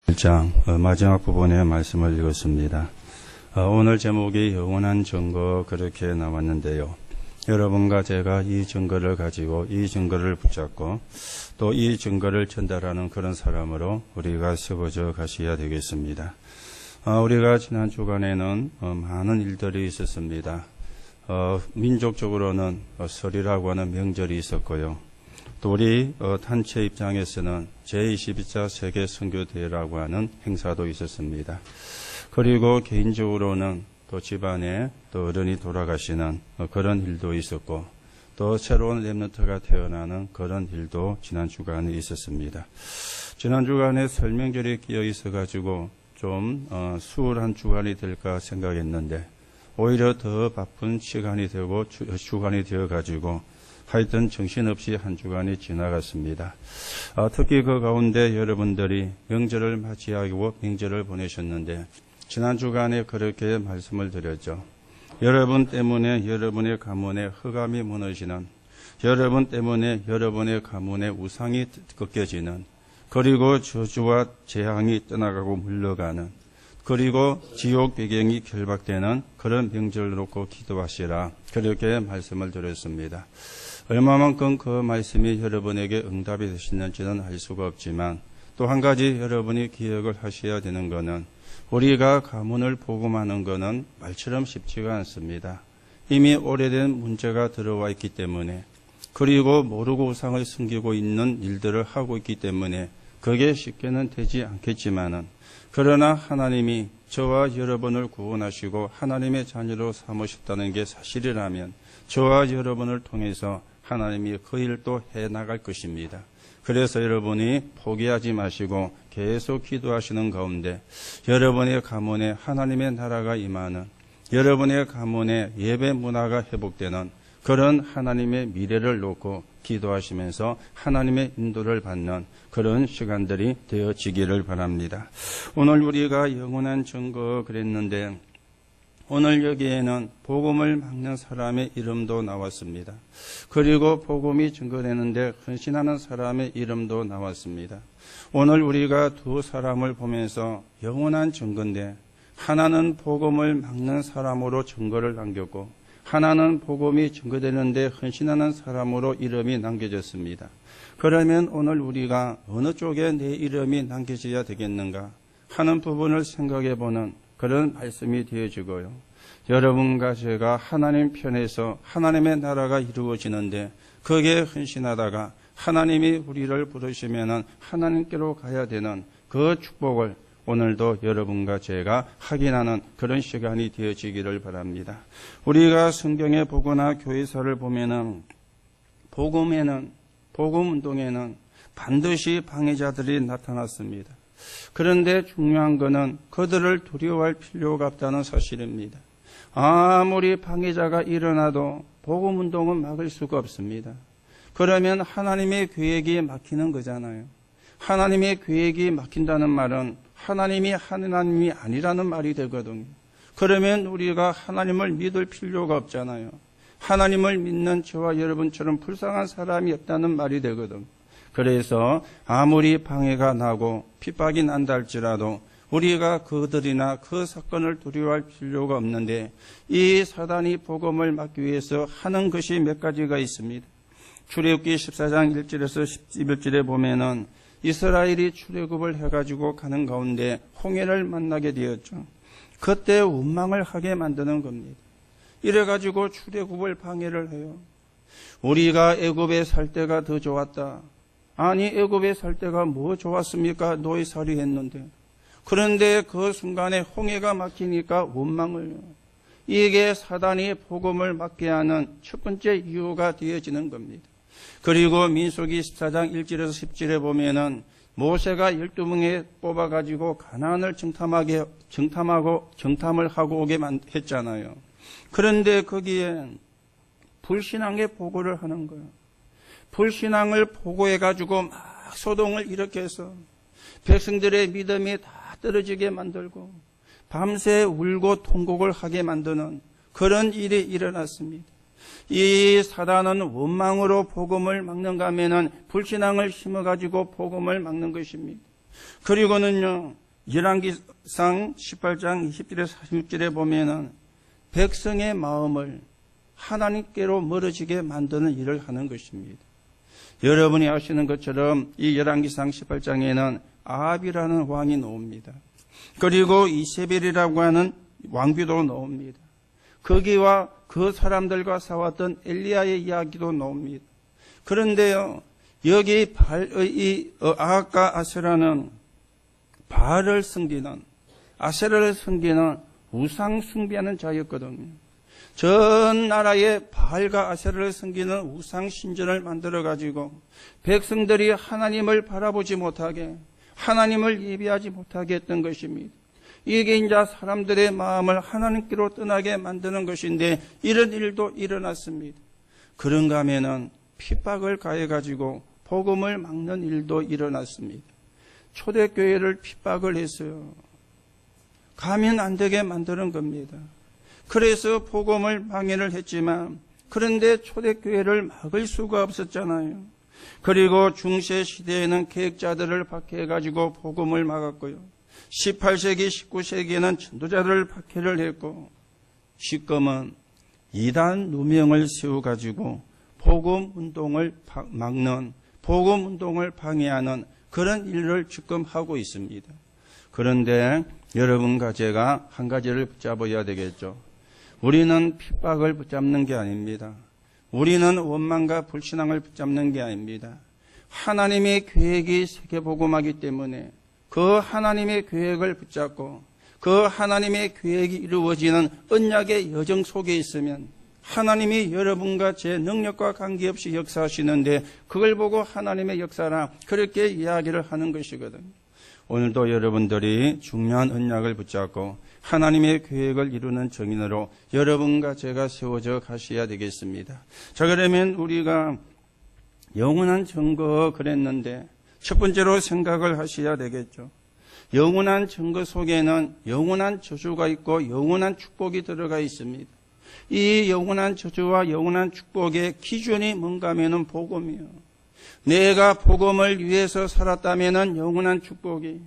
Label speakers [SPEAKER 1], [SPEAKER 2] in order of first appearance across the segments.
[SPEAKER 1] 1장 마지막 부분의 말씀을 읽었습니다. 오늘 제목이 영원한 증거 그렇게 나왔는데요. 여러분과 제가 이 증거를 가지고 이 증거를 붙잡고 또 이 증거를 전달하는 그런 사람으로 우리가 세워져 가셔야 되겠습니다. 우리가 지난 주간에는 많은 일들이 있었습니다. 민족적으로는 설이라고 하는 명절이 있었고요. 또 우리 단체 입장에서는 제22차 세계 선교대회라고 하는 행사도 있었습니다. 그리고 개인적으로는 또 집안에 또 어른이 돌아가시는 그런 일도 있었고 또 새로운 렘넌트가 태어나는 그런 일도 지난 주간에 있었습니다. 지난 주간에 설명절이 끼어 있어가지고 좀 수월한 주간이 될까 생각했는데 오히려 더 바쁜 시간이 되고 주간이 되어가지고 하여튼 정신없이 한 주간이 지나갔습니다. 특히 그 가운데 여러분들이 명절을 맞이하고 명절을 보내셨는데 지난 주간에 그렇게 말씀을 드렸죠. 여러분 때문에 여러분의 가문에 흑암이 무너지는, 여러분 때문에 여러분의 가문의 우상이 꺾여지는, 그리고 저주와 재앙이 떠나가고 물러가는, 그리고 지옥 배경이 결박되는 그런 명절을 놓고 기도하시라, 그렇게 말씀을 드렸습니다. 얼마만큼 그 말씀이 여러분에게 응답이 되시는지는 알 수가 없지만 또 한 가지 여러분이 기억을 하셔야 되는 것은 우리가 가문을 복음하는 것은 말처럼 쉽지가 않습니다. 이미 오래된 문제가 들어와 있기 때문에 그리고 모르고 우상을 숨기고 있는 일들을 하고 있기 때문에 그게 쉽게는 되지 않겠지만은 그러나 하나님이 저와 여러분을 구원하시고 하나님의 자녀로 삼으셨다는 게 사실이라면 저와 여러분을 통해서 하나님이 그 일도 해나갈 것입니다. 그래서 여러분이 포기하지 마시고 계속 기도하시는 가운데 여러분의 가문에 하나님의 나라가 임하는, 여러분의 가문에 예배 문화가 회복되는 그런 하나님의 미래를 놓고 기도하시면서 하나님의 인도를 받는 그런 시간들이 되어지기를 바랍니다. 오늘 우리가 영원한 증거 그랬는데 오늘 여기에는 복음을 막는 사람의 이름도 나왔습니다. 그리고 복음이 증거되는데 헌신하는 사람의 이름도 나왔습니다. 오늘 우리가 두 사람을 보면서 영원한 증거인데 하나는 복음을 막는 사람으로 증거를 남겼고 하나는 복음이 증거되는데 헌신하는 사람으로 이름이 남겨졌습니다. 그러면 오늘 우리가 어느 쪽에 내 이름이 남겨져야 되겠는가 하는 부분을 생각해보는 그런 말씀이 되어지고요. 여러분과 제가 하나님 편에서 하나님의 나라가 이루어지는데 거기에 헌신하다가 하나님이 우리를 부르시면은 하나님께로 가야 되는 그 축복을 오늘도 여러분과 제가 확인하는 그런 시간이 되어지기를 바랍니다. 우리가 성경에 보거나 교회사를 보면은 복음 운동에는 반드시 방해자들이 나타났습니다. 그런데 중요한 것은 그들을 두려워할 필요가 없다는 사실입니다. 아무리 방해자가 일어나도 복음운동은 막을 수가 없습니다. 그러면 하나님의 계획이 막히는 거잖아요. 하나님의 계획이 막힌다는 말은 하나님이 아니라는 말이 되거든요. 그러면 우리가 하나님을 믿을 필요가 없잖아요. 하나님을 믿는 저와 여러분처럼 불쌍한 사람이 없다는 말이 되거든요. 그래서 아무리 방해가 나고 핍박이 난다 할지라도 우리가 그들이나 그 사건을 두려워할 필요가 없는데 이 사단이 복음을 막기 위해서 하는 것이 몇 가지가 있습니다. 출애굽기 14장 1절에서 11절에 보면은 이스라엘이 출애굽을 해가지고 가는 가운데 홍해를 만나게 되었죠. 그때 원망을 하게 만드는 겁니다. 이래가지고 출애굽을 방해를 해요. 우리가 애굽에 살 때가 더 좋았다. 아니 애굽에 살 때가 뭐 좋았습니까? 노예살이 했는데. 그런데 그 순간에 홍해가 막히니까 원망을 해요. 이게 사단이 복음을 막게 하는 첫 번째 이유가 되어지는 겁니다. 그리고 민수기 14장 1절에서 10절에 보면은 모세가 12명에 뽑아가지고 가나안을 정탐을 하고 오게 했잖아요. 그런데 거기에 불신앙의 보고를 하는 거예요. 불신앙을 보고해가지고 막 소동을 일으켜서 백성들의 믿음이 다 떨어지게 만들고 밤새 울고 통곡을 하게 만드는 그런 일이 일어났습니다. 이 사단은 원망으로 복음을 막는가 하면은 불신앙을 심어가지고 복음을 막는 것입니다. 그리고는요, 열왕기상 18장 20절에 46절에 보면은 백성의 마음을 하나님께로 멀어지게 만드는 일을 하는 것입니다. 여러분이 아시는 것처럼 이 열왕기상 18장에는 아합이라는 왕이 나옵니다. 그리고 이세벨이라고 하는 왕비도 나옵니다. 거기와 그 사람들과 싸웠던 엘리야의 이야기도 나옵니다. 그런데요, 여기 아합과 아세라는 바알을 섬기는, 아세라를 섬기는 우상 숭배하는 자였거든요. 전 나라에 바알과 아세라를 섬기는 우상 신전을 만들어 가지고 백성들이 하나님을 바라보지 못하게, 하나님을 예배하지 못하게 했던 것입니다. 이게 이제 사람들의 마음을 하나님께로 떠나게 만드는 것인데 이런 일도 일어났습니다. 그런가 하면은 핍박을 가해 가지고 복음을 막는 일도 일어났습니다. 초대교회를 핍박을 했어요. 가면 안 되게 만드는 겁니다. 그래서 복음을 방해를 했지만 그런데 초대교회를 막을 수가 없었잖아요. 그리고 중세 시대에는 계획자들을 박해해가지고 복음을 막았고요. 18세기, 19세기에는 전도자들을 박해를 했고 지금은 이단 누명을 세워가지고 복음 운동을 막는, 복음 운동을 방해하는 그런 일을 지금 하고 있습니다. 그런데 여러분과 제가 한 가지를 붙잡아야 되겠죠. 우리는 핍박을 붙잡는 게 아닙니다. 우리는 원망과 불신앙을 붙잡는 게 아닙니다. 하나님의 계획이 세계복음하기 때문에 그 하나님의 계획을 붙잡고 그 하나님의 계획이 이루어지는 언약의 여정 속에 있으면 하나님이 여러분과 제 능력과 관계없이 역사하시는데 그걸 보고 하나님의 역사라 그렇게 이야기를 하는 것이거든요. 오늘도 여러분들이 중요한 언약을 붙잡고 하나님의 계획을 이루는 정인으로 여러분과 제가 세워져 가셔야 되겠습니다. 자, 그러면 우리가 영원한 증거 그랬는데 첫 번째로 생각을 하셔야 되겠죠. 영원한 증거 속에는 영원한 저주가 있고 영원한 축복이 들어가 있습니다. 이 영원한 저주와 영원한 축복의 기준이 뭔가 하면은 복음이요. 내가 복음을 위해서 살았다면 영원한 축복이,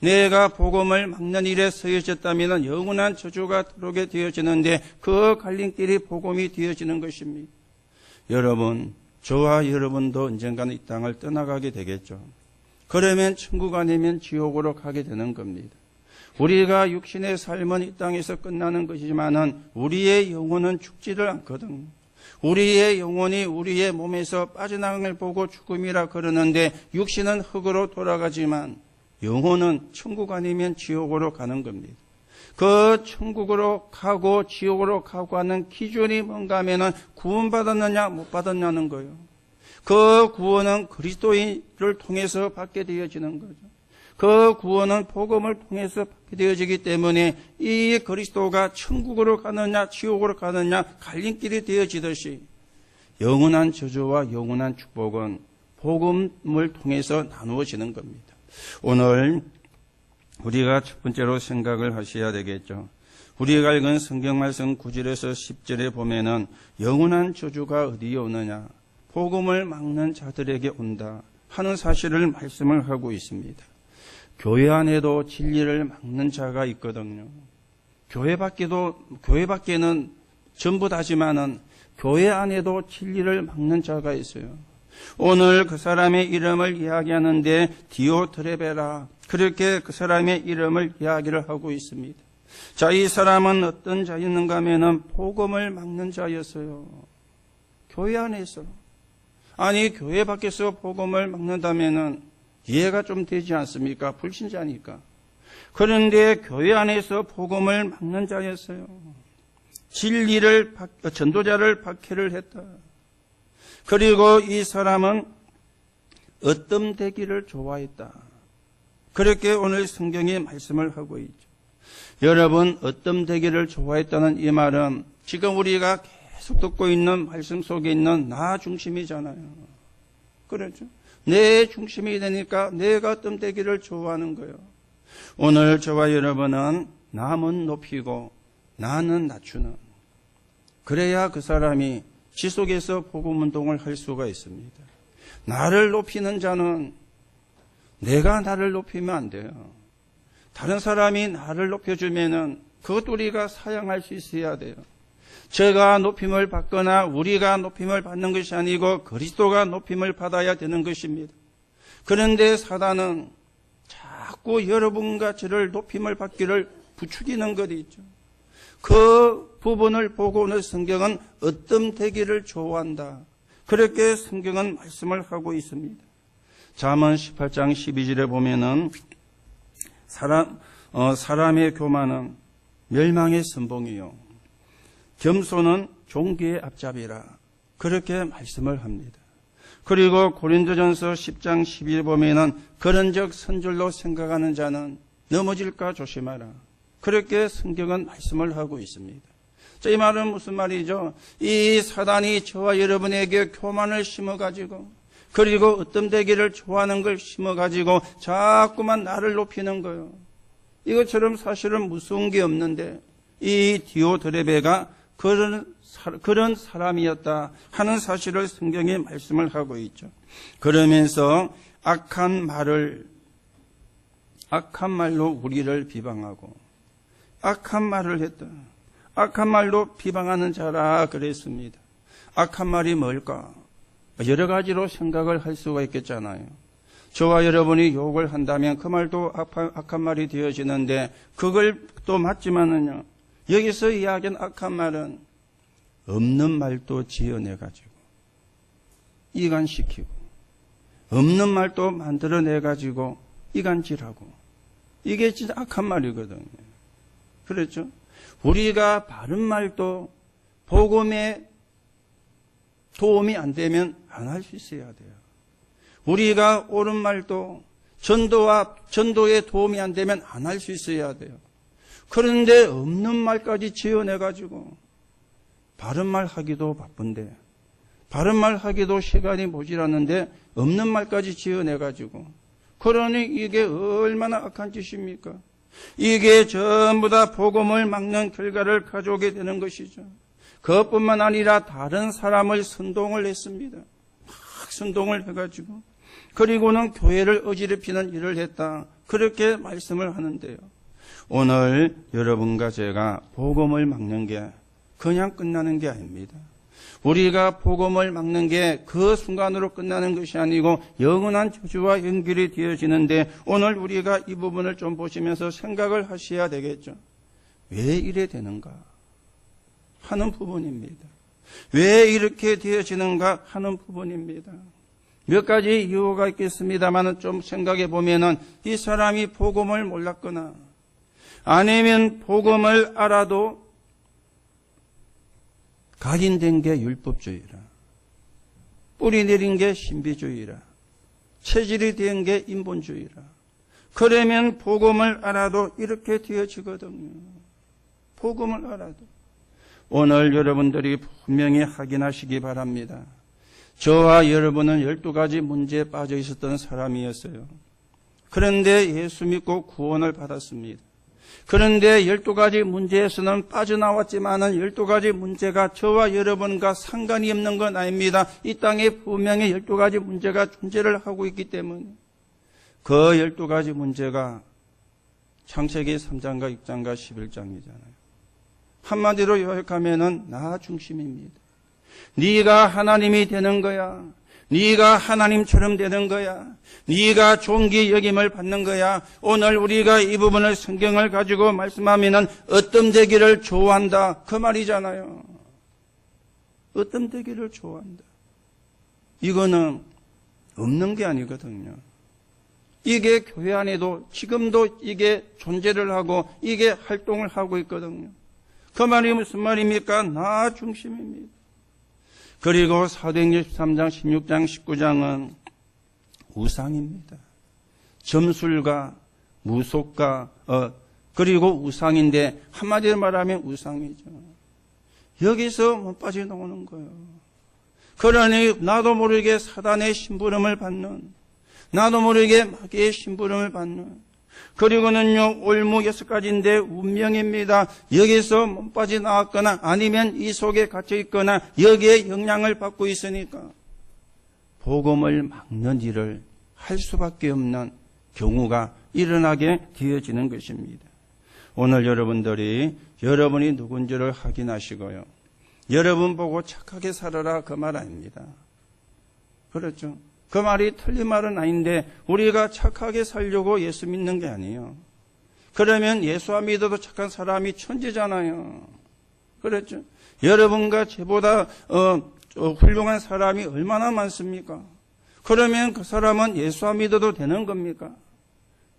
[SPEAKER 1] 내가 복음을 막는 일에 쓰여졌다면 영원한 저주가 들어오게 되어지는데 그 갈림길이 복음이 되어지는 것입니다. 여러분, 저와 여러분도 언젠가는 이 땅을 떠나가게 되겠죠. 그러면 천국 아니면 지옥으로 가게 되는 겁니다. 우리가 육신의 삶은 이 땅에서 끝나는 것이지만은 우리의 영혼은 죽지를 않거든요. 우리의 영혼이 우리의 몸에서 빠져나간 걸 보고 죽음이라 그러는데 육신은 흙으로 돌아가지만 영혼은 천국 아니면 지옥으로 가는 겁니다. 그 천국으로 가고 지옥으로 가고 하는 기준이 뭔가 하면은 구원받았느냐 못 받았냐는 거예요. 그 구원은 그리스도인을 통해서 받게 되어지는 거죠. 그 구원은 복음을 통해서 받게 되어지기 때문에 이 그리스도가 천국으로 가느냐 지옥으로 가느냐 갈림길이 되어지듯이 영원한 저주와 영원한 축복은 복음을 통해서 나누어지는 겁니다. 오늘 우리가 첫 번째로 생각을 하셔야 되겠죠. 우리가 읽은 성경 말씀 9절에서 10절에 보면은 영원한 저주가 어디에 오느냐, 복음을 막는 자들에게 온다 하는 사실을 말씀을 하고 있습니다. 교회 안에도 진리를 막는 자가 있거든요. 교회 밖에는 전부 다지만은 교회 안에도 진리를 막는 자가 있어요. 오늘 그 사람의 이름을 이야기하는데 디오트레베라, 그렇게 그 사람의 이름을 이야기를 하고 있습니다. 자, 이 사람은 어떤 자였는가 하면은 복음을 막는 자였어요. 교회 안에서. 아니, 교회 밖에서 복음을 막는다면은 이해가 좀 되지 않습니까? 불신자니까. 그런데 교회 안에서 복음을 막는 자였어요. 진리를, 전도자를 박해를 했다. 그리고 이 사람은 어뜸되기를 좋아했다. 그렇게 오늘 성경이 말씀을 하고 있죠. 여러분, 어뜸되기를 좋아했다는 이 말은 지금 우리가 계속 듣고 있는 말씀 속에 있는 나 중심이잖아요. 그렇죠? 내 중심이 되니까 내가 어뜸되기를 좋아하는 거예요. 오늘 저와 여러분은 남은 높이고 나는 낮추는, 그래야 그 사람이 지속해서 복음 운동을 할 수가 있습니다. 나를 높이는 자는 내가 나를 높이면 안 돼요. 다른 사람이 나를 높여주면은 그것도 우리가 사양할 수 있어야 돼요. 제가 높임을 받거나 우리가 높임을 받는 것이 아니고 그리스도가 높임을 받아야 되는 것입니다. 그런데 사단은 자꾸 여러분과 저를 높임을 받기를 부추기는 것이 있죠. 그 부분을 보고 오늘 성경은 으뜸되기를 좋아한다. 그렇게 성경은 말씀을 하고 있습니다. 잠언 18장 12절에 보면은 사람의 교만은 멸망의 선봉이요 겸손은 종기의 앞잡이라 그렇게 말씀을 합니다. 그리고 고린도전서 10장 12절에 보면은 그런즉 선줄로 생각하는 자는 넘어질까 조심하라. 그렇게 성경은 말씀을 하고 있습니다. 자, 이 말은 무슨 말이죠? 이 사단이 저와 여러분에게 교만을 심어가지고 그리고 으뜸되기를 좋아하는 걸 심어가지고 자꾸만 나를 높이는 거예요. 이것처럼 사실은 무서운 게 없는데 이 디오드레베가 그런 사람이었다 하는 사실을 성경에 말씀을 하고 있죠. 그러면서 악한 말로 우리를 비방하고 악한 말을 했다. 악한 말로 비방하는 자라 그랬습니다. 악한 말이 뭘까? 여러 가지로 생각을 할 수가 있겠잖아요. 저와 여러분이 욕을 한다면 그 말도 악한 말이 되어지는데 그걸 또 맞지만은요. 여기서 이야기한 악한 말은 없는 말도 지어내가지고 이간시키고 없는 말도 만들어내가지고 이간질하고 이게 진짜 악한 말이거든요. 그렇죠? 우리가 바른 말도 복음에 도움이 안 되면 안 할 수 있어야 돼요. 우리가 옳은 말도 전도에 도움이 안 되면 안 할 수 있어야 돼요. 그런데 없는 말까지 지어내가지고 바른 말 하기도 바쁜데 바른 말 하기도 시간이 모자랐는데 없는 말까지 지어내가지고 그러니 이게 얼마나 악한 짓입니까? 이게 전부 다 복음을 막는 결과를 가져오게 되는 것이죠. 그것뿐만 아니라 다른 사람을 선동을 했습니다. 막 선동을 해가지고 그리고는 교회를 어지럽히는 일을 했다. 그렇게 말씀을 하는데요. 오늘 여러분과 제가 복음을 막는 게 그냥 끝나는 게 아닙니다. 우리가 복음을 막는 게 그 순간으로 끝나는 것이 아니고 영원한 저주와 연결이 되어지는데 오늘 우리가 이 부분을 좀 보시면서 생각을 하셔야 되겠죠. 왜 이래 되는가 하는 부분입니다. 왜 이렇게 되어지는가 하는 부분입니다. 몇 가지 이유가 있겠습니다만 좀 생각해 보면은 이 사람이 복음을 몰랐거나 아니면 복음을 알아도 각인된 게 율법주의라, 뿌리 내린 게 신비주의라, 체질이 된 게 인본주의라. 그러면 복음을 알아도 이렇게 되어지거든요. 복음을 알아도. 오늘 여러분들이 분명히 확인하시기 바랍니다. 저와 여러분은 12가지 문제에 빠져 있었던 사람이었어요. 그런데 예수 믿고 구원을 받았습니다. 그런데 12가지 문제에서는 빠져나왔지만은 12가지 문제가 저와 여러분과 상관이 없는 건 아닙니다. 이 땅에 분명히 12가지 문제가 존재를 하고 있기 때문에 그 12가지 문제가 창세기 3장과 6장과 11장이잖아요. 한마디로 요약하면은 나 중심입니다. 네가 하나님이 되는 거야. 네가 하나님처럼 되는 거야. 네가 존귀 여김을 받는 거야. 오늘 우리가 이 부분을 성경을 가지고 말씀하면은 으뜸되기를 좋아한다. 그 말이잖아요. 으뜸되기를 좋아한다. 이거는 없는 게 아니거든요. 이게 교회 안에도 지금도 이게 존재를 하고 이게 활동을 하고 있거든요. 그 말이 무슨 말입니까? 나 중심입니다. 그리고 사도행전 13장, 16장, 19장은 우상입니다. 점술가, 무속가, 그리고 우상인데 한마디로 말하면 우상이죠. 여기서 못 빠져나오는 거예요. 그러니 나도 모르게 사단의 심부름을 받는, 나도 모르게 마귀의 심부름을 받는, 그리고는요, 올무 6가지인데 운명입니다. 여기서 못 빠져나왔거나 아니면 이 속에 갇혀있거나 여기에 영향을 받고 있으니까 복음을 막는 일을 할 수밖에 없는 경우가 일어나게 되어지는 것입니다. 오늘 여러분이 누군지를 확인하시고요. 여러분 보고 착하게 살아라 그 말 아닙니다. 그렇죠? 그 말이 틀린 말은 아닌데 우리가 착하게 살려고 예수 믿는 게 아니에요. 그러면 예수 안 믿어도 착한 사람이 천재잖아요. 그렇죠? 여러분과 저보다 훌륭한 사람이 얼마나 많습니까? 그러면 그 사람은 예수 안 믿어도 되는 겁니까?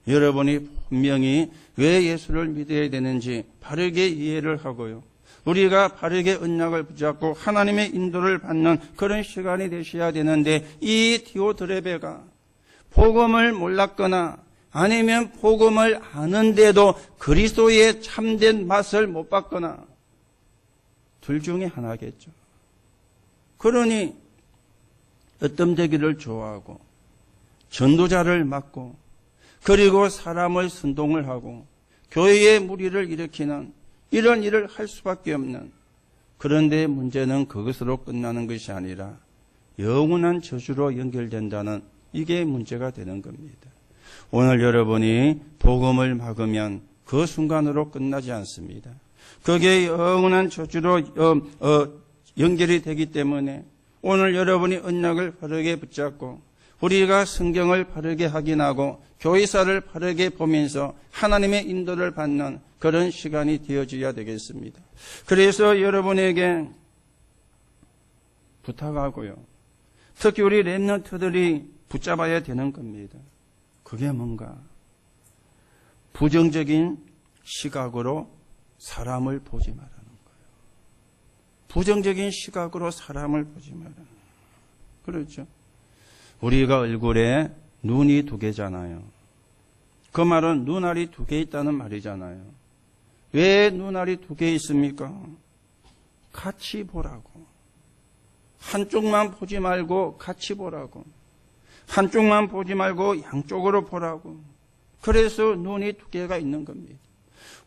[SPEAKER 1] 여러분이 분명히 왜 예수를 믿어야 되는지 바르게 이해를 하고요. 우리가 바르게 언약을 붙잡고 하나님의 인도를 받는 그런 시간이 되셔야 되는데 이 디오드레베가 복음을 몰랐거나 아니면 복음을 아는데도 그리스도의 참된 맛을 못 봤거나 둘 중에 하나겠죠. 그러니 으뜸되기를 좋아하고 전도자를 맡고 그리고 사람을 선동을 하고 교회의 무리를 일으키는 이런 일을 할 수밖에 없는, 그런데 문제는 그것으로 끝나는 것이 아니라 영원한 저주로 연결된다는 이게 문제가 되는 겁니다. 오늘 여러분이 복음을 막으면 그 순간으로 끝나지 않습니다. 그게 영원한 저주로 연결이 되기 때문에 오늘 여러분이 언약을 바르게 붙잡고 우리가 성경을 바르게 확인하고 교회사를 바르게 보면서 하나님의 인도를 받는 그런 시간이 되어져야 되겠습니다. 그래서 여러분에게 부탁하고요. 특히 우리 렘넌트들이 붙잡아야 되는 겁니다. 그게 뭔가? 부정적인 시각으로 사람을 보지 말라는 거예요. 부정적인 시각으로 사람을 보지 말라는 거예요. 그렇죠? 우리가 얼굴에 눈이 2개잖아요. 그 말은 눈알이 2개 있다는 말이잖아요. 왜 눈알이 2개 있습니까? 같이 보라고. 한쪽만 보지 말고 같이 보라고. 한쪽만 보지 말고 양쪽으로 보라고. 그래서 눈이 2개가 있는 겁니다.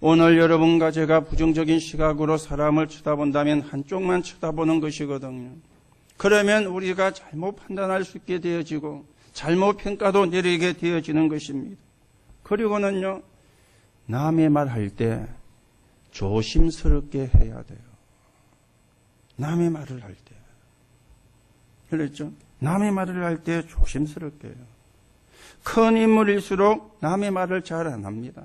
[SPEAKER 1] 오늘 여러분과 제가 부정적인 시각으로 사람을 쳐다본다면 한쪽만 쳐다보는 것이거든요. 그러면 우리가 잘못 판단할 수 있게 되어지고 잘못 평가도 내리게 되어지는 것입니다. 그리고는요, 남의 말 할 때 조심스럽게 해야 돼요. 남의 말을 할 때. 그렇죠? 남의 말을 할 때 조심스럽게 해요. 큰 인물일수록 남의 말을 잘 안 합니다.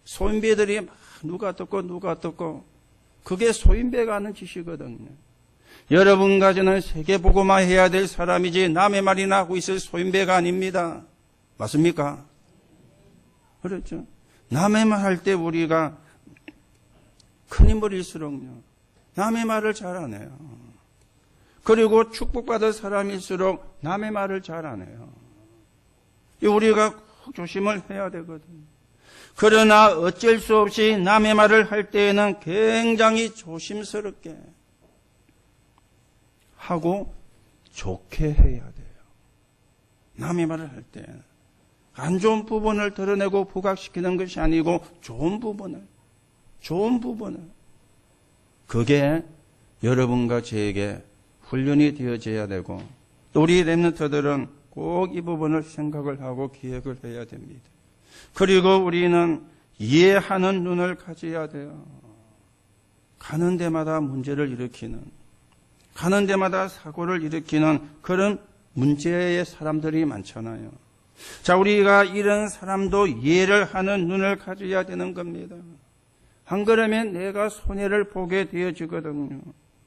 [SPEAKER 1] 소인배들이 막 누가 듣고 그게 소인배가 하는 짓이거든요. 여러분과 저는 세계보고만 해야 될 사람이지 남의 말이나 하고 있을 소인배가 아닙니다. 맞습니까? 그렇죠? 남의 말 할 때 우리가 큰 인물일수록요, 남의 말을 잘 안 해요. 그리고 축복받을 사람일수록 남의 말을 잘 안 해요. 우리가 꼭 조심을 해야 되거든요. 그러나 어쩔 수 없이 남의 말을 할 때에는 굉장히 조심스럽게 하고 좋게 해야 돼요. 남의 말을 할 때 안 좋은 부분을 드러내고 부각시키는 것이 아니고 좋은 부분을 그게 여러분과 저에게 훈련이 되어져야 되고 또 우리 렘넌트들은 꼭 이 부분을 생각을 하고 기획을 해야 됩니다. 그리고 우리는 이해하는 눈을 가져야 돼요. 가는 데마다 문제를 일으키는, 가는 데마다 사고를 일으키는 그런 문제의 사람들이 많잖아요. 자, 우리가 이런 사람도 이해를 하는 눈을 가져야 되는 겁니다. 안 그러면 내가 손해를 보게 되어지거든요.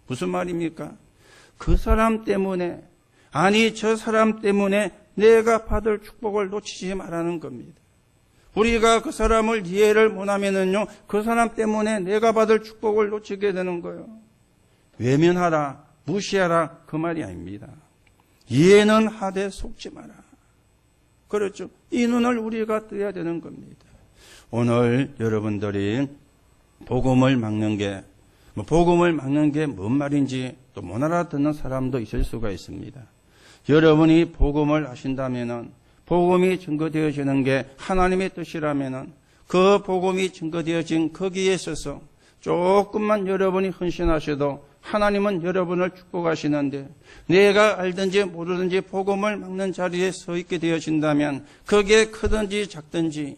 [SPEAKER 1] 무슨 말입니까? 그 사람 때문에, 아니 저 사람 때문에 내가 받을 축복을 놓치지 말라는 겁니다. 우리가 그 사람을 이해를 못하면은요, 그 사람 때문에 내가 받을 축복을 놓치게 되는 거예요. 외면하라, 무시하라, 그 말이 아닙니다. 이해는 하되 속지 마라. 그렇죠? 이 눈을 우리가 떠야 되는 겁니다. 오늘 여러분들이 복음을 막는 게 뭔 말인지 또 못 알아듣는 사람도 있을 수가 있습니다. 여러분이 복음을 아신다면은, 복음이 증거되어지는 게 하나님의 뜻이라면은, 그 복음이 증거되어진 거기에 있어서 조금만 여러분이 헌신하셔도 하나님은 여러분을 축복하시는데 내가 알든지 모르든지 복음을 막는 자리에 서 있게 되어진다면 그게 크든지 작든지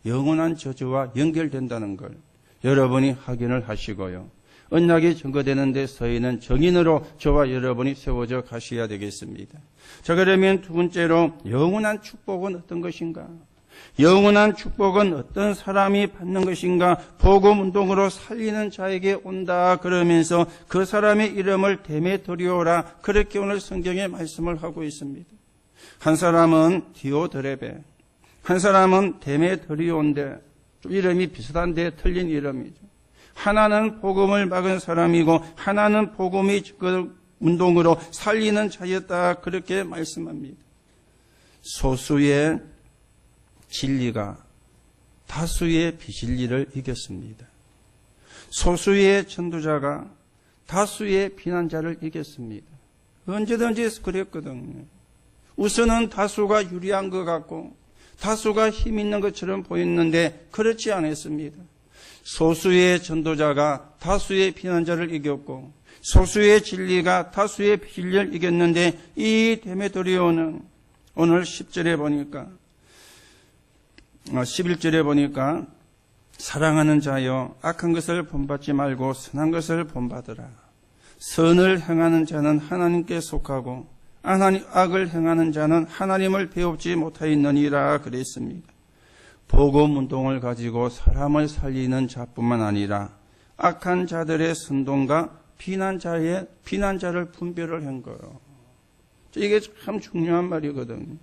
[SPEAKER 1] 영원한 저주와 연결된다는 걸 여러분이 확인을 하시고요. 언약이 증거되는 데 서 있는 정인으로 저와 여러분이 세워져 가셔야 되겠습니다. 자, 그러면 두 번째로 영원한 축복은 어떤 것인가? 영원한 축복은 어떤 사람이 받는 것인가? 복음 운동으로 살리는 자에게 온다 그러면서 그 사람의 이름을 데메드리오라 그렇게 오늘 성경에 말씀을 하고 있습니다. 한 사람은 디오드레베, 한 사람은 데메드리오인데 좀 이름이 비슷한데 틀린 이름이죠. 하나는 복음을 막은 사람이고 하나는 복음이 그 운동으로 살리는 자였다 그렇게 말씀합니다. 소수의 진리가 다수의 비진리를 이겼습니다. 소수의 전도자가 다수의 비난자를 이겼습니다. 언제든지 그랬거든요. 우선은 다수가 유리한 것 같고 다수가 힘 있는 것처럼 보였는데 그렇지 않았습니다. 소수의 전도자가 다수의 비난자를 이겼고 소수의 진리가 다수의 비진리를 이겼는데 이 데메드리오는 오늘 10절에 보니까 11절에 보니까 사랑하는 자여 악한 것을 본받지 말고 선한 것을 본받으라. 선을 행하는 자는 하나님께 속하고 악을 행하는 자는 하나님을 배웁지 못하였느니라 그랬습니다. 복음 운동을 가지고 사람을 살리는 자뿐만 아니라 악한 자들의 선동과 비난자를 분별을 한 거예요. 이게 참 중요한 말이거든요.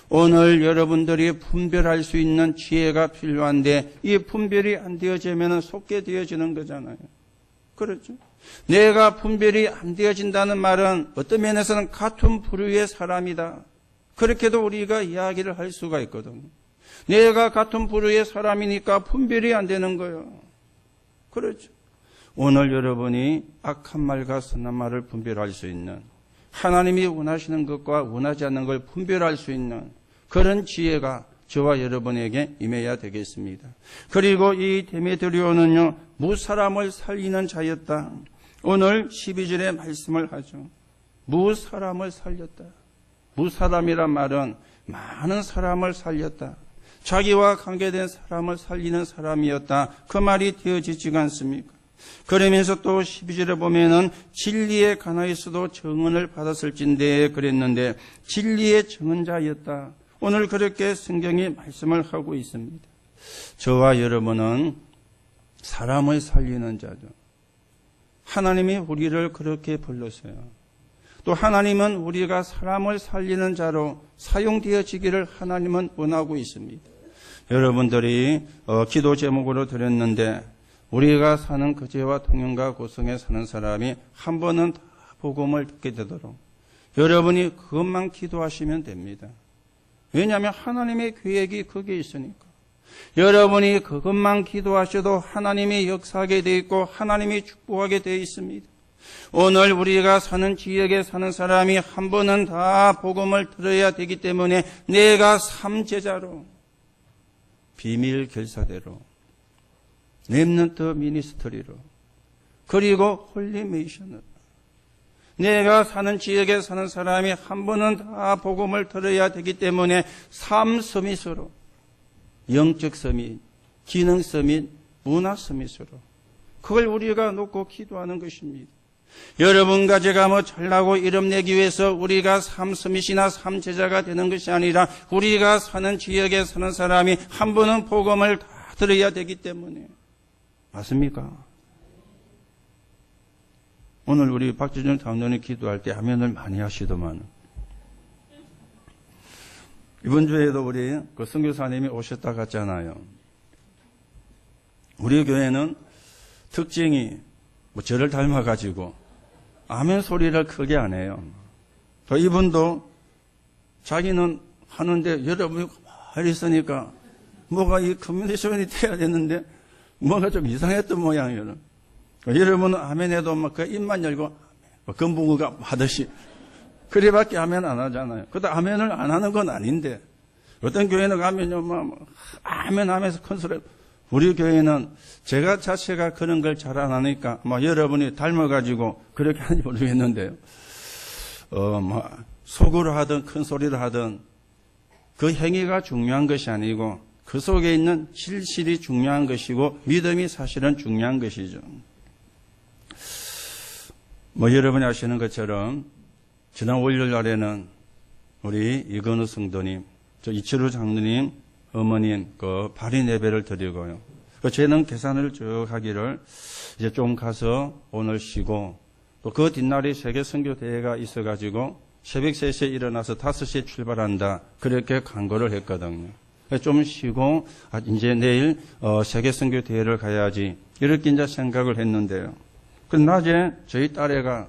[SPEAKER 1] 오늘 여러분들이 분별할 수 있는 지혜가 필요한데 이 분별이 안 되어지면 속게 되어지는 거잖아요. 그렇죠? 내가 분별이 안 되어진다는 말은 어떤 면에서는 같은 부류의 사람이다. 그렇게도 우리가 이야기를 할 수가 있거든요. 내가 같은 부류의 사람이니까 분별이 안 되는 거예요. 그렇죠? 오늘 여러분이 악한 말과 선한 말을 분별할 수 있는 하나님이 원하시는 것과 원하지 않는 걸 분별할 수 있는 그런 지혜가 저와 여러분에게 임해야 되겠습니다. 그리고 이 데메드리오는요, 무사람을 살리는 자였다. 오늘 12절에 말씀을 하죠. 무사람을 살렸다. 무사람이란 말은 많은 사람을 살렸다. 자기와 관계된 사람을 살리는 사람이었다. 그 말이 되어지지가 않습니까? 그러면서 또 12절에 보면은 진리에 관하여서도 증언을 받았을진데 그랬는데 진리의 증언자였다. 오늘 그렇게 성경이 말씀을 하고 있습니다. 저와 여러분은 사람을 살리는 자죠. 하나님이 우리를 그렇게 불렀어요. 또 하나님은 우리가 사람을 살리는 자로 사용되어지기를 하나님은 원하고 있습니다. 여러분들이 기도 제목으로 드렸는데 우리가 사는 거제와 통영과 고성에 사는 사람이 한 번은 다 복음을 듣게 되도록 여러분이 그것만 기도하시면 됩니다. 왜냐하면 하나님의 계획이 거기에 있으니까. 여러분이 그것만 기도하셔도 하나님이 역사하게 되어 있고 하나님이 축복하게 되어 있습니다. 오늘 우리가 사는 지역에 사는 사람이 한 번은 다 복음을 들어야 되기 때문에 내가 삼제자로 비밀 결사대로 렘넌트 미니스트리로 그리고 홀리 미션으로 내가 사는 지역에 사는 사람이 한 번은 다 복음을 들어야 되기 때문에 삶 서밋으로 영적 서밋, 기능 서밋, 문화 서밋으로 그걸 우리가 놓고 기도하는 것입니다. 여러분과 제가 잘나고 이름 내기 위해서 우리가 삶 서밋이나 삶 제자가 되는 것이 아니라 우리가 사는 지역에 사는 사람이 한 번은 복음을 다 들어야 되기 때문에 맞습니까? 오늘 우리 박지준 장로님 기도할 때 아멘을 많이 하시더만 이번 주에도 우리 그 선교사님이 오셨다 갔잖아요. 우리 교회는 특징이 저를 닮아가지고 아멘 소리를 크게 안 해요. 또 이분도 자기는 하는데 여러분이 가만히 있으니까 뭐가 이 커뮤니케이션이 돼야 되는데 뭔가 좀 이상했던 모양이에요. 여러분은 아멘 해도 막 그 입만 열고 금붕어가 하듯이 그래밖에 아멘 안 하잖아요. 그래도 아멘을 안 하는 건 아닌데 어떤 교회는 가면요 막 아멘 하면서 큰 소리 우리 교회는 제가 자체가 그런 걸 잘 안 하니까 여러분이 닮아가지고 그렇게 하는지 모르겠는데요. 속으로 하든 큰 소리를 하든 그 행위가 중요한 것이 아니고 그 속에 있는 실실이 중요한 것이고 믿음이 사실은 중요한 것이죠. 여러분이 아시는 것처럼 지난 월요일 날에는 우리 이건우 성도님, 이철우 장로님, 어머님 발인 예배를 드리고요. 저는 계산을 쭉 하기를 이제 좀 가서 오늘 쉬고 또 그 뒷날이 세계 선교 대회가 있어가지고 새벽 3시에 일어나서 5시에 출발한다. 그렇게 광고를 했거든요. 좀 쉬고 이제 내일 세계 선교 대회를 가야지 이렇게 이제 생각을 했는데요. 그 낮에 저희 딸애가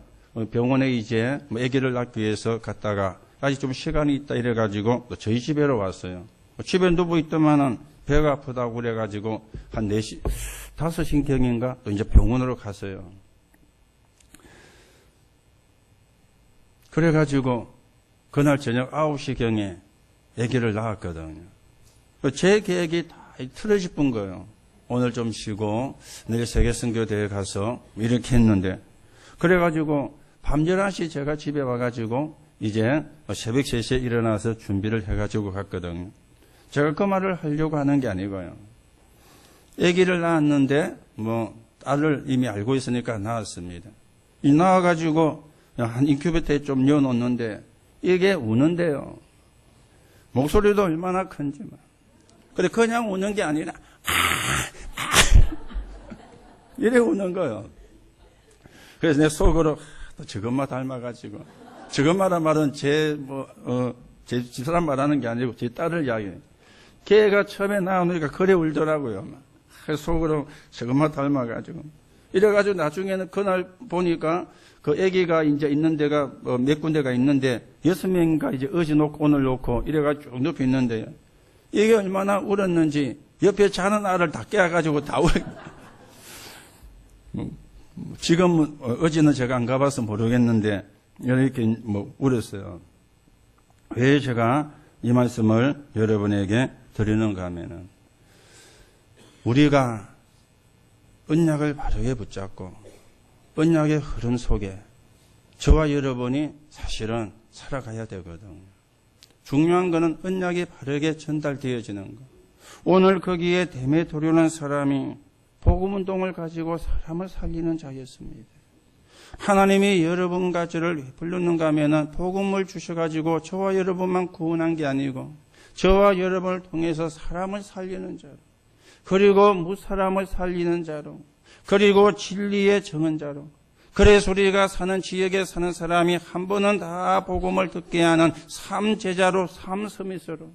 [SPEAKER 1] 병원에 이제 아기를 낳기 위해서 갔다가 아직 좀 시간이 있다 이래가지고 또 저희 집에로 왔어요. 집에 누워 있더만은 배가 아프다고 그래가지고 한 4시, 5시경인가 또 이제 병원으로 갔어요. 그래가지고 그날 저녁 9시경에 아기를 낳았거든요. 제 계획이 다 틀어질 뿐 거예요. 오늘 좀 쉬고 내일 세계선교대회 가서 이렇게 했는데 그래가지고 밤 11시 제가 집에 와가지고 이제 새벽 3시에 일어나서 준비를 해가지고 갔거든요. 제가 그 말을 하려고 하는 게 아니고요. 아기를 낳았는데 딸을 이미 알고 있으니까 낳았습니다. 이 낳아가지고 한 인큐베이터에 좀 넣어놓는데 이게 우는데요. 목소리도 얼마나 큰지만. 그래 그냥 우는 게 아니라 이래 우는 거예요. 그래서 내 속으로 또 저것만 닮아가지고 저것만 말은 제 집사람 말하는 게 아니고 제 딸을 이야기해요. 걔가 처음에 나오니까 그래 울더라고요. 그래서 속으로 저것만 닮아가지고 이래가지고 나중에는 그날 보니까 그 아기가 이제 있는 데가 몇 군데가 있는데 6명인가 이제 어제 놓고 오늘 놓고 이래가지고 쭉 높이 있는데요. 이게 얼마나 울었는지 옆에 자는 아를 다 깨워가지고 다 지금은 어제는 제가 안 가봐서 모르겠는데 이렇게 울었어요. 왜 제가 이 말씀을 여러분에게 드리는가 하면은 우리가 언약을 바르게 붙잡고 언약의 흐름 속에 저와 여러분이 사실은 살아가야 되거든요. 중요한 것은 언약이 바르게 전달되어지는 것. 오늘 거기에 데메토리오라는 사람이 복음운동을 가지고 사람을 살리는 자였습니다. 하나님이 여러분과 저를 불렀는가 하면 복음을 주셔가지고 저와 여러분만 구원한 게 아니고 저와 여러분을 통해서 사람을 살리는 자로 그리고 무사람을 살리는 자로 그리고 진리의 정언자로 그래서 우리가 사는 지역에 사는 사람이 한 번은 다 복음을 듣게 하는 삼제자로 삼서밋으로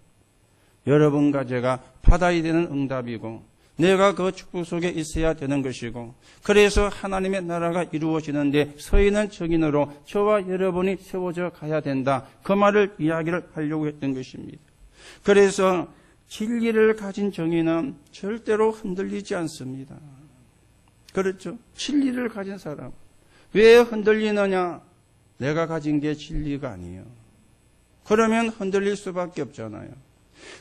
[SPEAKER 1] 여러분과 제가 받아야 되는 응답이고 내가 그 축복 속에 있어야 되는 것이고 그래서 하나님의 나라가 이루어지는데 서 있는 증인으로 저와 여러분이 세워져 가야 된다. 그 말을 이야기를 하려고 했던 것입니다. 그래서 진리를 가진 정의는 절대로 흔들리지 않습니다. 그렇죠? 진리를 가진 사람. 왜 흔들리느냐? 내가 가진 게 진리가 아니에요. 그러면 흔들릴 수밖에 없잖아요.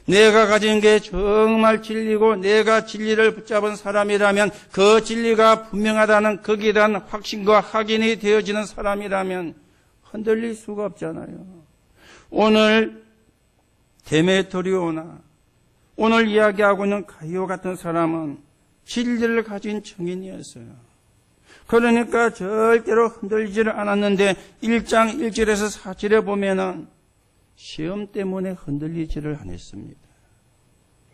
[SPEAKER 1] 내가 가진 게 정말 진리고 내가 진리를 붙잡은 사람이라면 그 진리가 분명하다는 거기에 대한 확신과 확인이 되어지는 사람이라면 흔들릴 수가 없잖아요. 오늘 데메토리오나 오늘 이야기하고 있는 가이오 같은 사람은 진리를 가진 증인이었어요. 그러니까 절대로 흔들리지를 않았는데 1장 1절에서 4절에 보면은 시험 때문에 흔들리지를 않았습니다.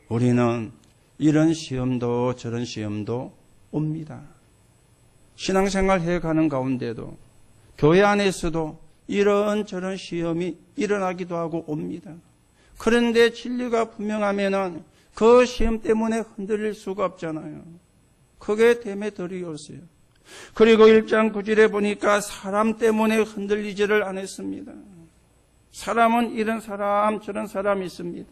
[SPEAKER 1] 우리는 이런 시험도 저런 시험도 옵니다. 신앙생활 해가는 가운데도 교회 안에서도 이런 저런 시험이 일어나기도 하고 옵니다. 그런데 진리가 분명하면은 그 시험 때문에 흔들릴 수가 없잖아요. 그게 데메토리오스예요. 그리고 1장 9절에 보니까 사람 때문에 흔들리지를 않았습니다. 사람은 이런 사람 저런 사람이 있습니다.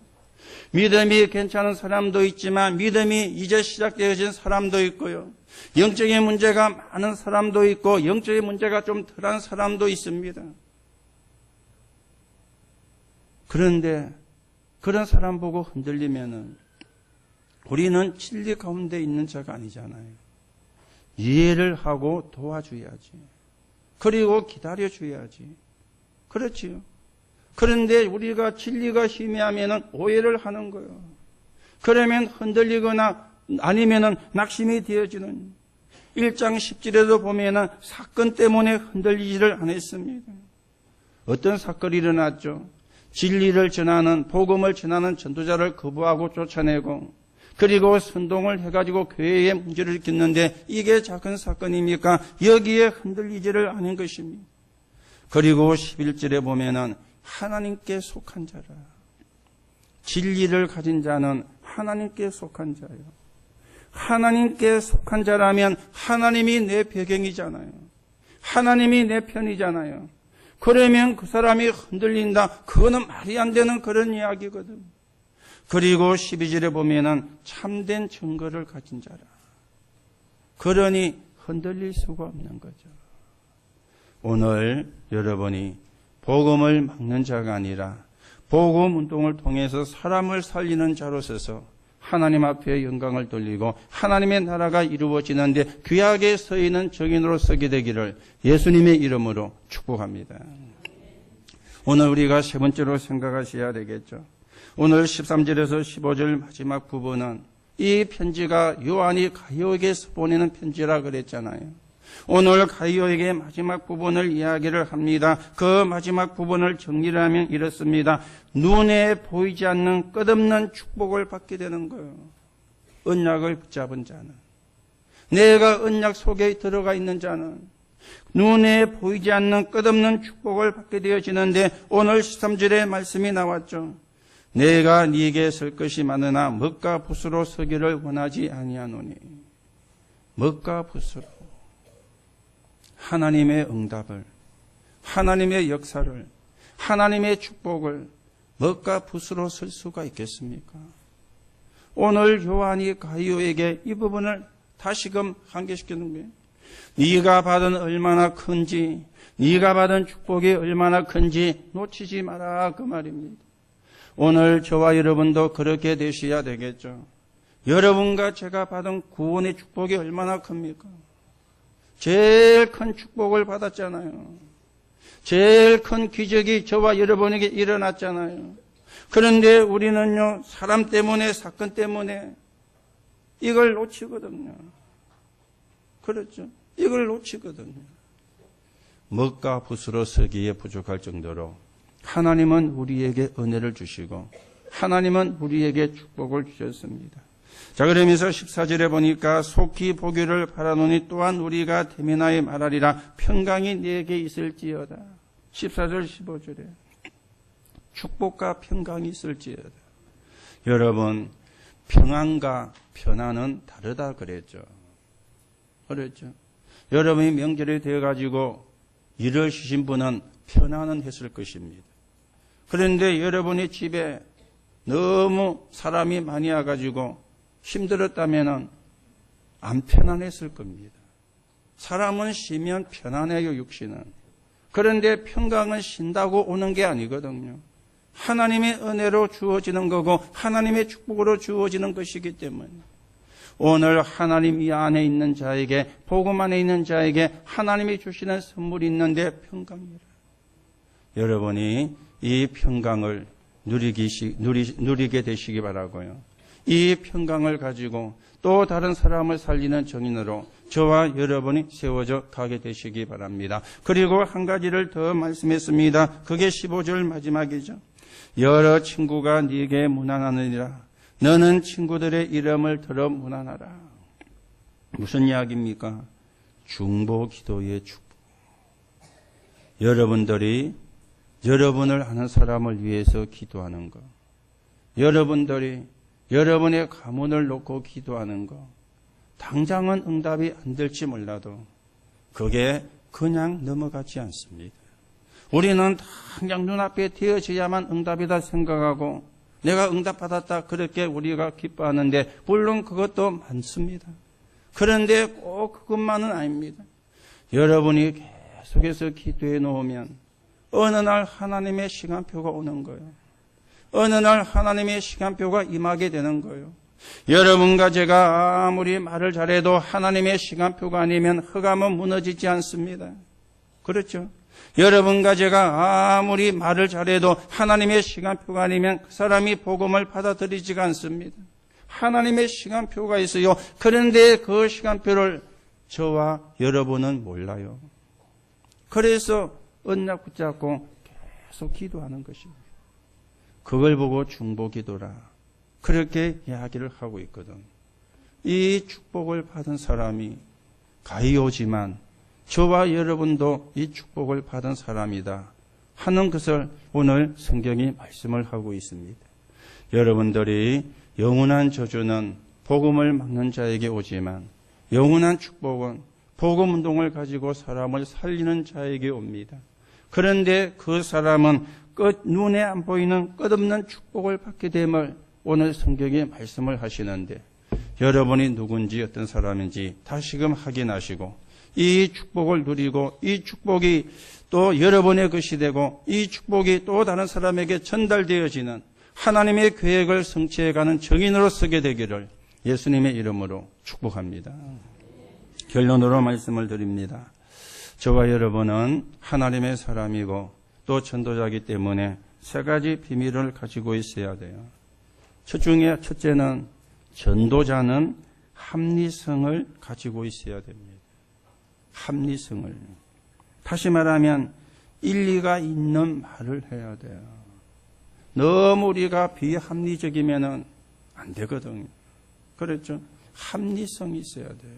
[SPEAKER 1] 믿음이 괜찮은 사람도 있지만 믿음이 이제 시작되어진 사람도 있고요. 영적인 문제가 많은 사람도 있고 영적인 문제가 좀 덜한 사람도 있습니다. 그런데 그런 사람 보고 흔들리면은 우리는 진리 가운데 있는 자가 아니잖아요. 이해를 하고 도와줘야지. 그리고 기다려줘야지. 그렇지요. 그런데 우리가 진리가 희미하면 오해를 하는 거예요. 그러면 흔들리거나 아니면 낙심이 되어지는 1장 10절에도 보면 사건 때문에 흔들리지를 않았습니다. 어떤 사건이 일어났죠? 진리를 전하는, 복음을 전하는 전도자를 거부하고 쫓아내고, 그리고 선동을 해가지고 교회에 문제를 일으켰는데 이게 작은 사건입니까? 여기에 흔들리지를 않은 것입니다. 그리고 11절에 보면은 하나님께 속한 자라. 진리를 가진 자는 하나님께 속한 자예요. 하나님께 속한 자라면 하나님이 내 배경이잖아요. 하나님이 내 편이잖아요. 그러면 그 사람이 흔들린다. 그거는 말이 안 되는 그런 이야기거든. 그리고 12절에 보면은 참된 증거를 가진 자라. 그러니 흔들릴 수가 없는 거죠. 오늘 여러분이 복음을 막는 자가 아니라 복음 운동을 통해서 사람을 살리는 자로 서서 하나님 앞에 영광을 돌리고 하나님의 나라가 이루어지는데 귀하게 서 있는 증인으로 서게 되기를 예수님의 이름으로 축복합니다. 오늘 우리가 세 번째로 생각하셔야 되겠죠. 오늘 13절에서 15절 마지막 부분은 이 편지가 요한이 가이오에게서 보내는 편지라 그랬잖아요. 오늘 가이오에게 마지막 부분을 이야기를 합니다. 그 마지막 부분을 정리를 하면 이렇습니다. 눈에 보이지 않는 끝없는 축복을 받게 되는 거예요. 언약을 붙잡은 자는. 내가 언약 속에 들어가 있는 자는 눈에 보이지 않는 끝없는 축복을 받게 되어지는데 오늘 13절에 말씀이 나왔죠. 내가 네게 설 것이 많으나 먹과 붓으로 서기를 원하지 아니하노니. 먹과 붓으로. 하나님의 응답을, 하나님의 역사를, 하나님의 축복을 먹과 붓으로 쓸 수가 있겠습니까? 오늘 요한이 가이오에게 이 부분을 다시금 상기시키는 거예요. 네가 받은 얼마나 큰지, 네가 받은 축복이 얼마나 큰지 놓치지 마라 그 말입니다. 오늘 저와 여러분도 그렇게 되셔야 되겠죠. 여러분과 제가 받은 구원의 축복이 얼마나 큽니까? 제일 큰 축복을 받았잖아요. 제일 큰 기적이 저와 여러분에게 일어났잖아요. 그런데 우리는요, 사람 때문에, 사건 때문에 이걸 놓치거든요. 그렇죠? 이걸 놓치거든요. 먹과 붓으로 서기에 부족할 정도로 하나님은 우리에게 은혜를 주시고 하나님은 우리에게 축복을 주셨습니다. 자, 그러면서 14절에 보니까 속히 보기를 바라노니 또한 우리가 대면하여 말하리라 평강이 네게 있을지어다. 14절 15절에 축복과 평강이 있을지어다. 여러분, 평안과 편안은 다르다 그랬죠. 그랬죠. 여러분이 명절이 되어가지고 일을 쉬신 분은 편안은 했을 것입니다. 그런데 여러분의 집에 너무 사람이 많이 와가지고 힘들었다면 안 편안했을 겁니다. 사람은 쉬면 편안해요, 육신은. 그런데 평강은 쉰다고 오는 게 아니거든요. 하나님의 은혜로 주어지는 거고 하나님의 축복으로 주어지는 것이기 때문에 오늘 하나님 이 안에 있는 자에게, 복음 안에 있는 자에게 하나님이 주시는 선물이 있는데 평강이라. 여러분이 이 평강을 누리게 되시기 바라고요. 이 평강을 가지고 또 다른 사람을 살리는 정인으로 저와 여러분이 세워져 가게 되시기 바랍니다. 그리고 한 가지를 더 말씀했습니다. 그게 15절 마지막이죠. 여러 친구가 네게 문안하느니라. 너는 친구들의 이름을 들어 문안하라. 무슨 이야기입니까? 중보 기도의 축복. 여러분들이 여러분을 아는 사람을 위해서 기도하는 것. 여러분들이 여러분의 가문을 놓고 기도하는 것. 당장은 응답이 안 될지 몰라도 그게 그냥 넘어가지 않습니다. 우리는 당장 눈앞에 되어져야만 응답이다 생각하고 내가 응답받았다 그렇게 우리가 기뻐하는데 물론 그것도 많습니다. 그런데 꼭 그것만은 아닙니다. 여러분이 계속해서 기도해 놓으면 어느 날 하나님의 시간표가 오는 거예요. 어느 날 하나님의 시간표가 임하게 되는 거예요. 여러분과 제가 아무리 말을 잘해도 하나님의 시간표가 아니면 흑암은 무너지지 않습니다. 그렇죠? 여러분과 제가 아무리 말을 잘해도 하나님의 시간표가 아니면 그 사람이 복음을 받아들이지가 않습니다. 하나님의 시간표가 있어요. 그런데 그 시간표를 저와 여러분은 몰라요. 그래서 언약 붙잡고 계속 기도하는 것입니다. 그걸 보고 중보기도라. 그렇게 이야기를 하고 있거든. 이 축복을 받은 사람이 가이오지만 저와 여러분도 이 축복을 받은 사람이다 하는 것을 오늘 성경이 말씀을 하고 있습니다. 여러분들이 영원한 저주는 복음을 막는 자에게 오지만 영원한 축복은 복음 운동을 가지고 사람을 살리는 자에게 옵니다. 그런데 그 사람은 눈에 안 보이는 끝없는 축복을 받게 됨을 오늘 성경에 말씀을 하시는데 여러분이 누군지 어떤 사람인지 다시금 확인하시고 이 축복을 누리고 이 축복이 또 여러분의 것이 되고 이 축복이 또 다른 사람에게 전달되어지는 하나님의 계획을 성취해가는 증인으로 서게 되기를 예수님의 이름으로 축복합니다. 결론으로 말씀을 드립니다. 저와 여러분은 하나님의 사람이고 또 전도자이기 때문에 세 가지 비밀을 가지고 있어야 돼요. 첫째는 전도자는 합리성을 가지고 있어야 됩니다. 합리성을. 다시 말하면 일리가 있는 말을 해야 돼요. 너무 우리가 비합리적이면 안 되거든요. 그렇죠? 합리성이 있어야 돼요.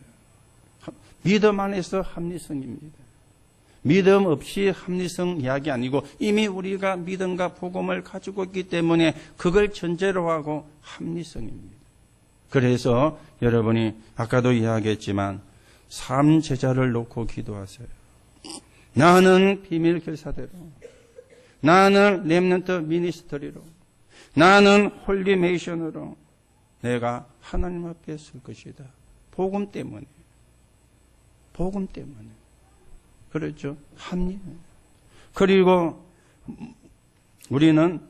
[SPEAKER 1] 믿음 안에서 합리성입니다. 믿음 없이 합리성 이야기 아니고 이미 우리가 믿음과 복음을 가지고 있기 때문에 그걸 전제로 하고 합리성입니다. 그래서 여러분이 아까도 이야기했지만 삼제자를 놓고 기도하세요. 나는 비밀 결사대로, 나는 렘넌트 미니스터리로, 나는 홀리메이션으로 내가 하나님 앞에 설 것이다. 복음 때문에. 복음 때문에. 그렇죠? 합리. 그리고 우리는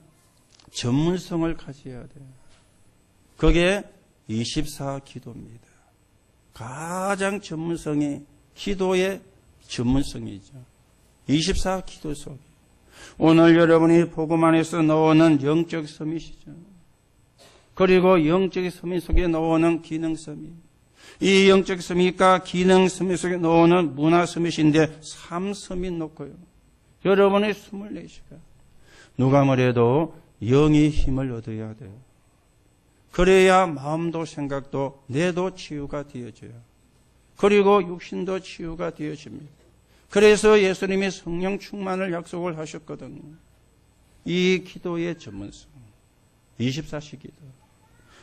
[SPEAKER 1] 전문성을 가져야 돼요. 그게 24기도입니다. 가장 전문성이 기도의 전문성이죠. 24기도 속에. 오늘 여러분이 복음 안에서 나오는 영적 서밋이죠. 그리고 영적 서밋 속에 나오는 기능 서밋. 이 영적 서밋과 기능 서밋 속에 나오는 문화 서밋인데 3서밋 놓고요. 여러분의 24시간. 누가 뭐래도 영이 힘을 얻어야 돼요. 그래야 마음도 생각도 뇌도 치유가 되어져요. 그리고 육신도 치유가 되어집니다. 그래서 예수님이 성령 충만을 약속을 하셨거든요. 이 기도의 전문성. 24시 기도.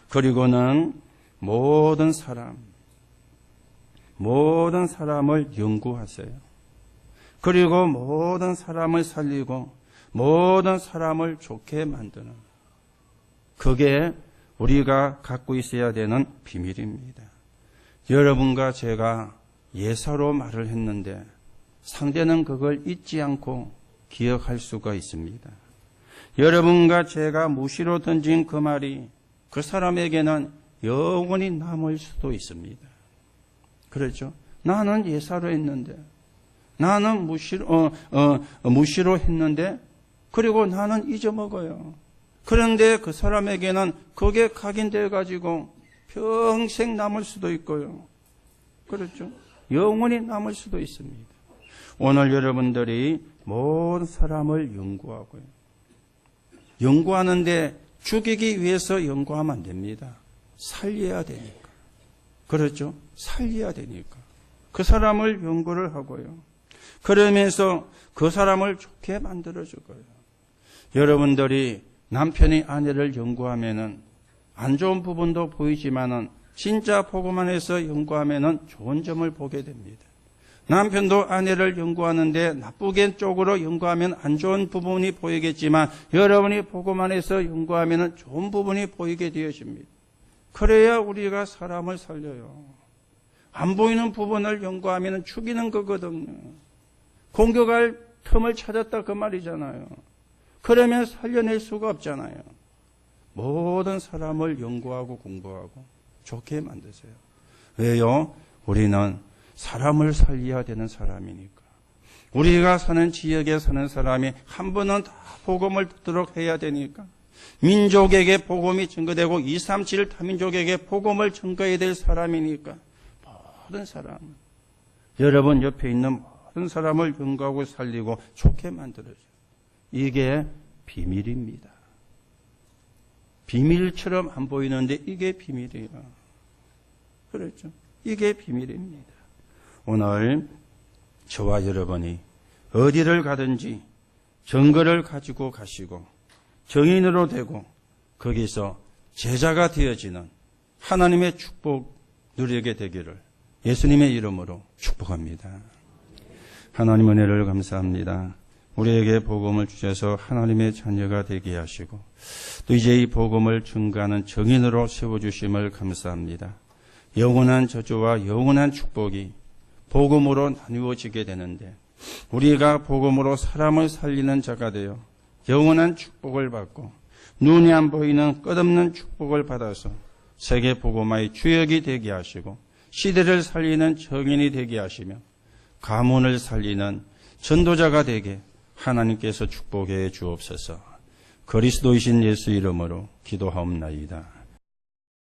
[SPEAKER 1] 그리고는 모든 사람을 연구하세요. 그리고 모든 사람을 살리고 모든 사람을 좋게 만드는 그게 우리가 갖고 있어야 되는 비밀입니다. 여러분과 제가 예사로 말을 했는데 상대는 그걸 잊지 않고 기억할 수가 있습니다. 여러분과 제가 무시로 던진 그 말이 그 사람에게는 영원히 남을 수도 있습니다. 그렇죠? 나는 예사로 했는데, 나는 무시로 했는데, 그리고 나는 잊어먹어요. 그런데 그 사람에게는 그게 각인되어 가지고 평생 남을 수도 있고요. 그렇죠? 영원히 남을 수도 있습니다. 오늘 여러분들이 모든 사람을 연구하고요. 연구하는데 죽이기 위해서 연구하면 안 됩니다. 살려야 되니까. 그렇죠? 살려야 되니까. 그 사람을 연구를 하고요. 그러면서 그 사람을 좋게 만들어주고요. 여러분들이 남편이 아내를 연구하면은 안 좋은 부분도 보이지만은 진짜 복음 안에서 연구하면은 좋은 점을 보게 됩니다. 남편도 아내를 연구하는데 나쁘게 쪽으로 연구하면 안 좋은 부분이 보이겠지만 여러분이 복음 안에서 연구하면은 좋은 부분이 보이게 되어집니다. 그래야 우리가 사람을 살려요. 안 보이는 부분을 연구하면은 죽이는 거거든요. 공격할 틈을 찾았다 그 말이잖아요. 그러면 살려낼 수가 없잖아요. 모든 사람을 연구하고 공부하고 좋게 만드세요. 왜요? 우리는 사람을 살려야 되는 사람이니까. 우리가 사는 지역에 사는 사람이 한 번은 다 복음을 듣도록 해야 되니까. 민족에게 복음이 전거되고 237 타민족에게 복음을 전거해야 될 사람이니까. 모든 사람, 여러분 옆에 있는 모든 사람을 연구하고 살리고 좋게 만들어줘요. 이게 비밀입니다. 비밀처럼 안 보이는데 이게 비밀이에요. 그렇죠? 이게 비밀입니다. 오늘 저와 여러분이 어디를 가든지 증거를 가지고 가시고 정인으로 되고 거기서 제자가 되어지는 하나님의 축복 누리게 되기를 예수님의 이름으로 축복합니다. 하나님 은혜를 감사합니다. 우리에게 복음을 주셔서 하나님의 자녀가 되게 하시고 또 이제 이 복음을 증거하는 정인으로 세워주심을 감사합니다. 영원한 저주와 영원한 축복이 복음으로 나누어지게 되는데 우리가 복음으로 사람을 살리는 자가 되어 영원한 축복을 받고 눈이 안 보이는 끝없는 축복을 받아서 세계 복음화의 주역이 되게 하시고 시대를 살리는 정인이 되게 하시며 가문을 살리는 전도자가 되게 하나님께서 축복해 주옵소서. 그리스도이신 예수 이름으로 기도하옵나이다.